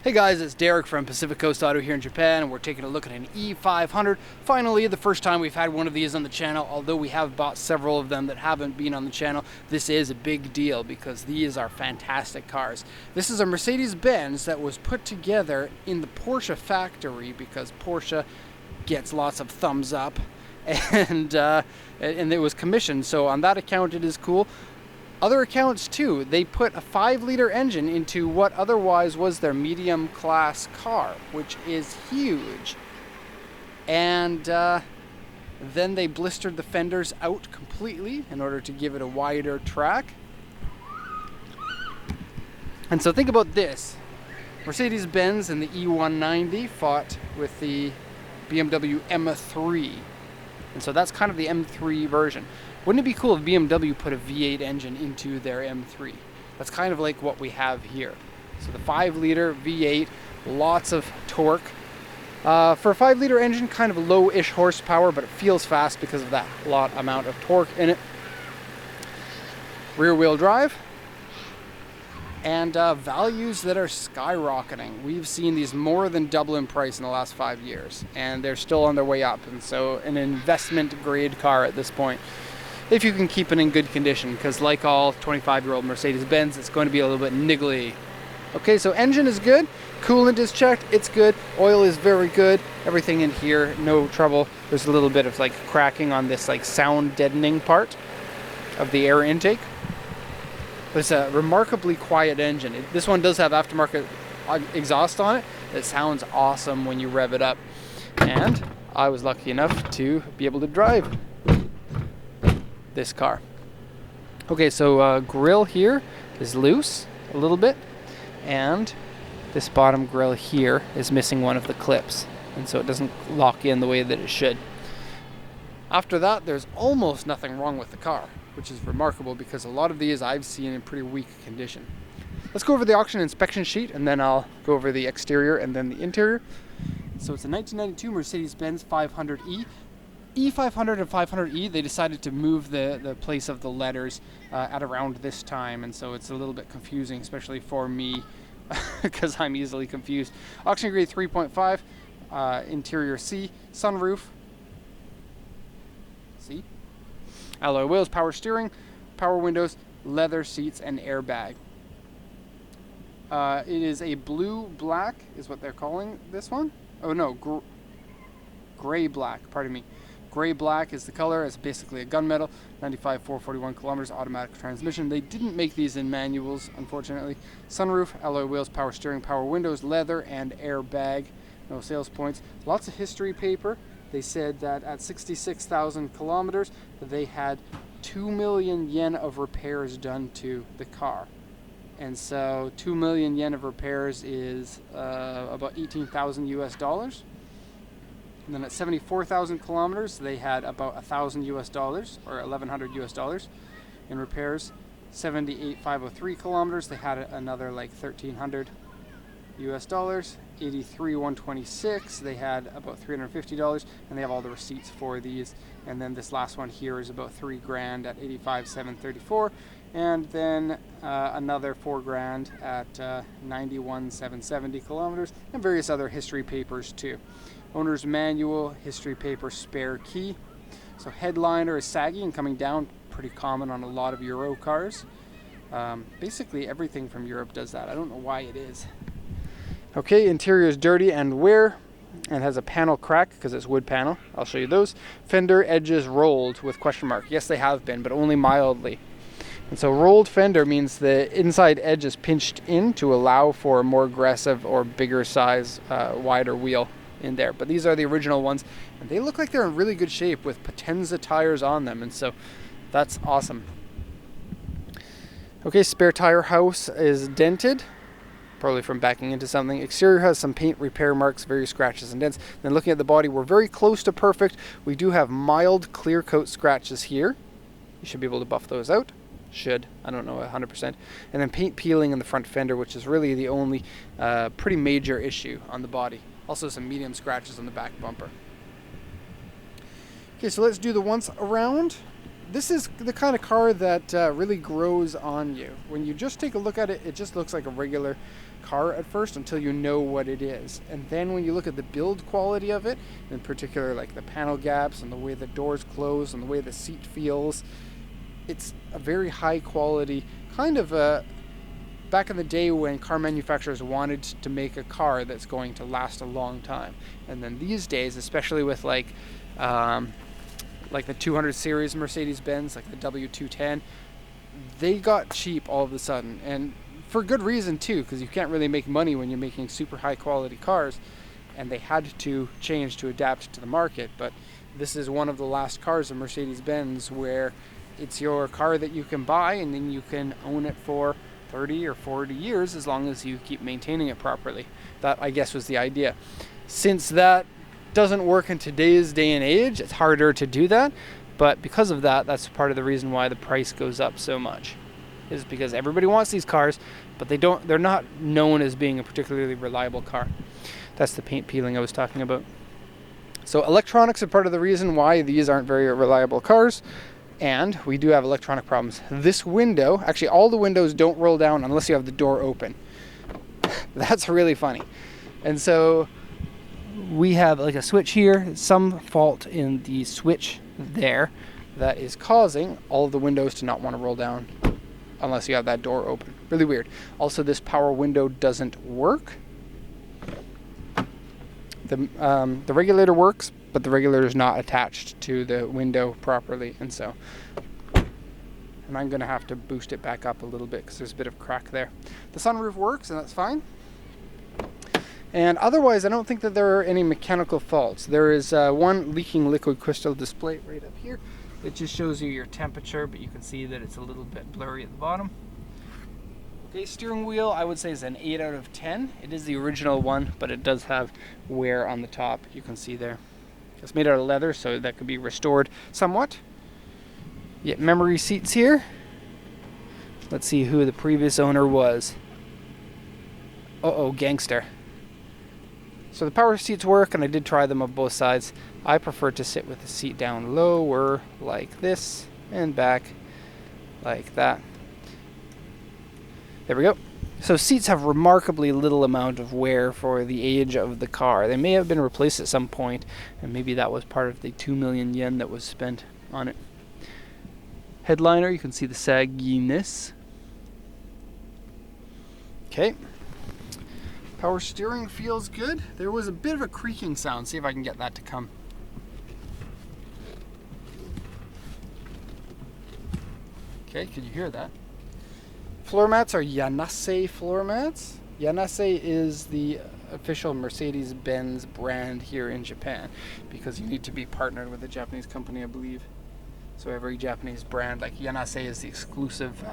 Hey guys, it's Derek from Pacific Coast Auto here in Japan, and we're taking a look at an E500. Finally, the first time we've had one of these on the channel, although we have bought several of them that haven't been on the channel. This is a big deal because these are fantastic cars. This is a Mercedes-Benz that was put together in the Porsche factory because Porsche gets lots of thumbs up, and it was commissioned, so on that account it is cool. Other accounts too, they put a 5-liter engine into what otherwise was their medium class car, which is huge. And then they blistered the fenders out completely in order to give it a wider track. And so think about this. Mercedes-Benz and the E190 fought with the BMW M3. And so that's kind of the M3 version. Wouldn't it be cool if BMW put a V8 engine into their M3? That's kind of like what we have here. So the 5-liter V8, lots of torque. For a 5-liter engine, kind of low-ish horsepower, but it feels fast because of that amount of torque in it. Rear-wheel drive. And values that are skyrocketing. We've seen these more than double in price in the last 5 years, and they're still on their way up. And so an investment-grade car at this point, if you can keep it in good condition, because like all 25-year-old Mercedes-Benz, it's going to be a little bit niggly. Okay, so engine is good, coolant is checked, it's good, oil is very good, everything in here, no trouble. There's a little bit of like cracking on this like sound deadening part of the air intake. But it's a remarkably quiet engine. This one does have aftermarket exhaust on it. It sounds awesome when you rev it up. And I was lucky enough to be able to drive this car. Okay, so grill here is loose a little bit, and this bottom grill here is missing one of the clips, and so it doesn't lock in the way that it should. After that, there's almost nothing wrong with the car, which is remarkable because a lot of these I've seen in pretty weak condition. Let's go over the auction inspection sheet, and then I'll go over the exterior and then the interior. So it's a 1992 Mercedes-Benz 500E. E500 and 500E, they decided to move the place of the letters at around this time, and so it's a little bit confusing, especially for me, because I'm easily confused. Auction grade 3.5, interior C, sunroof, C, alloy wheels, power steering, power windows, leather seats, and airbag. It is a blue-black, is what they're calling this one. Oh no, gray-black, pardon me. Gray-black is the color. It's basically a gunmetal. 95 441 kilometers, automatic transmission. They didn't make these in manuals, unfortunately. Sunroof, alloy wheels, power steering, power windows, leather, and airbag. No sales points. Lots of history paper. They said that at 66,000 kilometers, they had 2 million yen of repairs done to the car. And so 2 million yen of repairs is about 18,000 US dollars. And then at 74,000 kilometers, they had about 1,000 US dollars, or 1,100 US dollars in repairs. 78,503 kilometers, they had another like 1,300 US dollars. 83,126, they had about $350, and they have all the receipts for these. And then this last one here is about $3 grand at 85,734, and then another $4 grand at 91,770 kilometers, and various other history papers too. Owner's manual, history paper, spare key. So headliner is saggy and coming down, pretty common on a lot of Euro cars. Basically everything from Europe does that. I don't know why it is. Okay, interior is dirty and wear, and has a panel crack because it's wood panel. I'll show you those. Fender edges rolled with question mark. Yes, they have been, but only mildly. And so rolled fender means the inside edge is pinched in to allow for a more aggressive or bigger size, wider wheel in there. But these are the original ones, and they look like they're in really good shape with Potenza tires on them, and so that's awesome. Okay, spare tire house is dented, probably from backing into something. Exterior has some paint repair marks, various scratches and dents. Then looking at the body, we're very close to perfect. We do have mild clear coat scratches here. You should be able to buff those out. Should, I don't know 100%. And then paint peeling in the front fender, which is really the only pretty major issue on the body. Also some medium scratches on the back bumper. Okay, so let's do the once around. this is the kind of car that really grows on you. When you just take a look at it, it just looks like a regular car at first until you know what it is. And then when you look at the build quality of it, in particular like the panel gaps and the way the doors close and the way the seat feels, it's a very high quality kind of back in the day when car manufacturers wanted to make a car that's going to last a long time. And then these days, especially with like the 200 series Mercedes-Benz, like the W210, they got cheap all of a sudden, and for good reason too, because you can't really make money when you're making super high quality cars, and they had to change to adapt to the market. But this is one of the last cars of Mercedes-Benz where it's your car that you can buy and then you can own it for 30 or 40 years as long as you keep maintaining it properly. That, I guess, was the idea. Since that doesn't work in today's day and age, it's harder to do that, but because of that, that's part of the reason why the price goes up so much, is because everybody wants these cars, but they're not known as being a particularly reliable car. That's the paint peeling I was talking about. So electronics are part of the reason why these aren't very reliable cars, and we do have electronic problems. This window, actually all the windows don't roll down unless you have the door open. That's really funny. And so we have like a switch here, some fault in the switch there that is causing all of the windows to not want to roll down unless you have that door open. Really weird. Also, this power window doesn't work. The regulator works, but the regulator is not attached to the window properly, and I'm going to have to boost it back up a little bit because there's a bit of crack there. The sunroof works, and that's fine. And otherwise, I don't think that there are any mechanical faults. There is one leaking liquid crystal display right up here. It just shows you your temperature, but you can see that it's a little bit blurry at the bottom. Okay, steering wheel, I would say is an 8 out of 10. It is the original one, but it does have wear on the top. You can see there. It's made out of leather, so that could be restored somewhat. You get memory seats here. Let's see who the previous owner was. Uh-oh, gangster. So the power seats work, and I did try them on both sides. I prefer to sit with the seat down lower, like this, and back, like that. There we go. So seats have remarkably little amount of wear for the age of the car. They may have been replaced at some point, and maybe that was part of the 2 million yen that was spent on it. Headliner, you can see the sagginess. Okay. Power steering feels good. There was a bit of a creaking sound. See if I can get that to come. Okay, can you hear that? Floor mats are Yanase floor mats. Yanase is the official Mercedes-Benz brand here in Japan because you need to be partnered with a Japanese company, I believe. So every Japanese brand, like Yanase, is the exclusive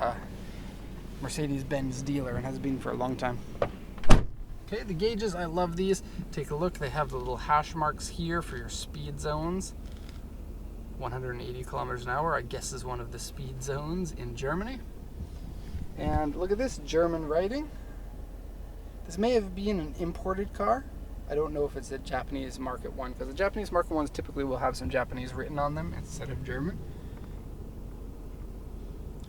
Mercedes-Benz dealer and has been for a long time. Okay, the gauges, I love these. Take a look, they have the little hash marks here for your speed zones. 180 kilometers an hour, I guess, is one of the speed zones in Germany. And look at this, German writing. This may have been an imported car. I don't know if it's a Japanese market one, because the Japanese market ones typically will have some Japanese written on them instead of German.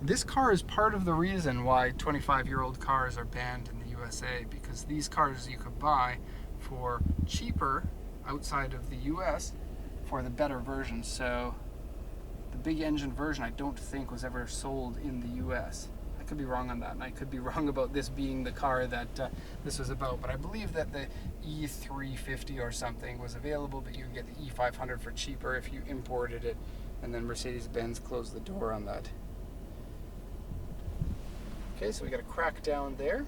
This car is part of the reason why 25-year-old cars are banned in the USA, because these cars you could buy for cheaper outside of the US for the better versions. So the big engine version I don't think was ever sold in the US. I could be wrong on that, and I could be wrong about this being the car that this was about, but I believe that the E350 or something was available, but you could get the E500 for cheaper if you imported it, and then Mercedes-Benz closed the door on that. Okay, so we got a crack down there,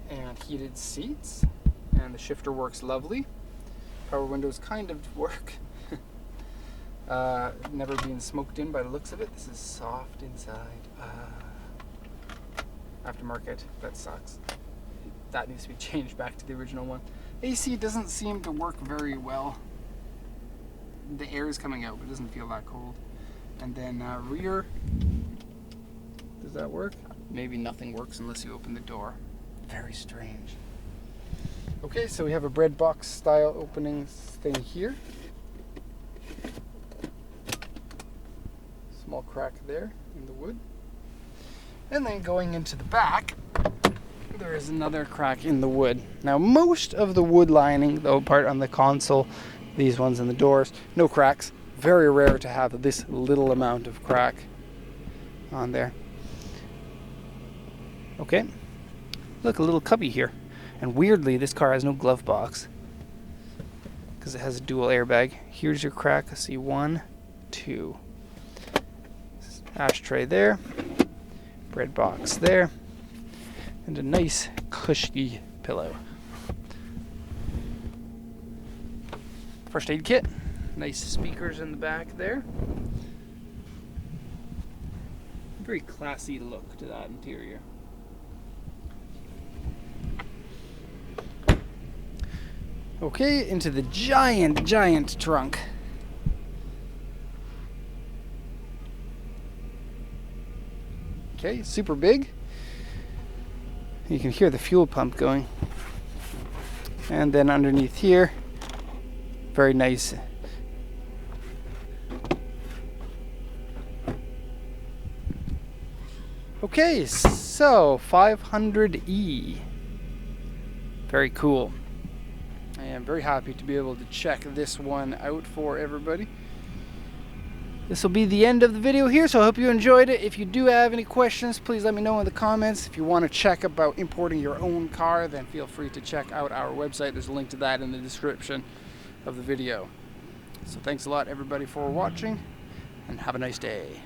and heated seats, and the shifter works lovely. Power windows kind of work. Never been smoked in by the looks of it. This is soft inside. Aftermarket, that sucks. That needs to be changed back to the original one. AC doesn't seem to work very well. The air is coming out, but it doesn't feel that cold. And then rear, does that work? Maybe nothing works unless you open the door. Very strange. Okay, so we have a bread box style opening thing here. small crack there in the wood. And then going into the back, there is another crack in the wood. Now most of the wood lining, though, part on the console, these ones in the doors, no cracks. Very rare to have this little amount of crack on there. Okay, look, a little cubby here. And weirdly, this car has no glove box because it has a dual airbag. Here's your crack. I see 1, 2. Ashtray there. Bread box there. And a nice cushy pillow. First aid kit. Nice speakers in the back there. Very classy look to that interior. Okay, into the giant trunk. Okay, super big. You can hear the fuel pump going. And then underneath here, very nice. Okay, so 500E. Very cool. I am very happy to be able to check this one out for everybody. This will be the end of the video here, so I hope you enjoyed it. If you do have any questions, please let me know in the comments. If you want to check about importing your own car, then feel free to check out our website. There's a link to that in the description of the video. So thanks a lot, everybody, for watching, and have a nice day.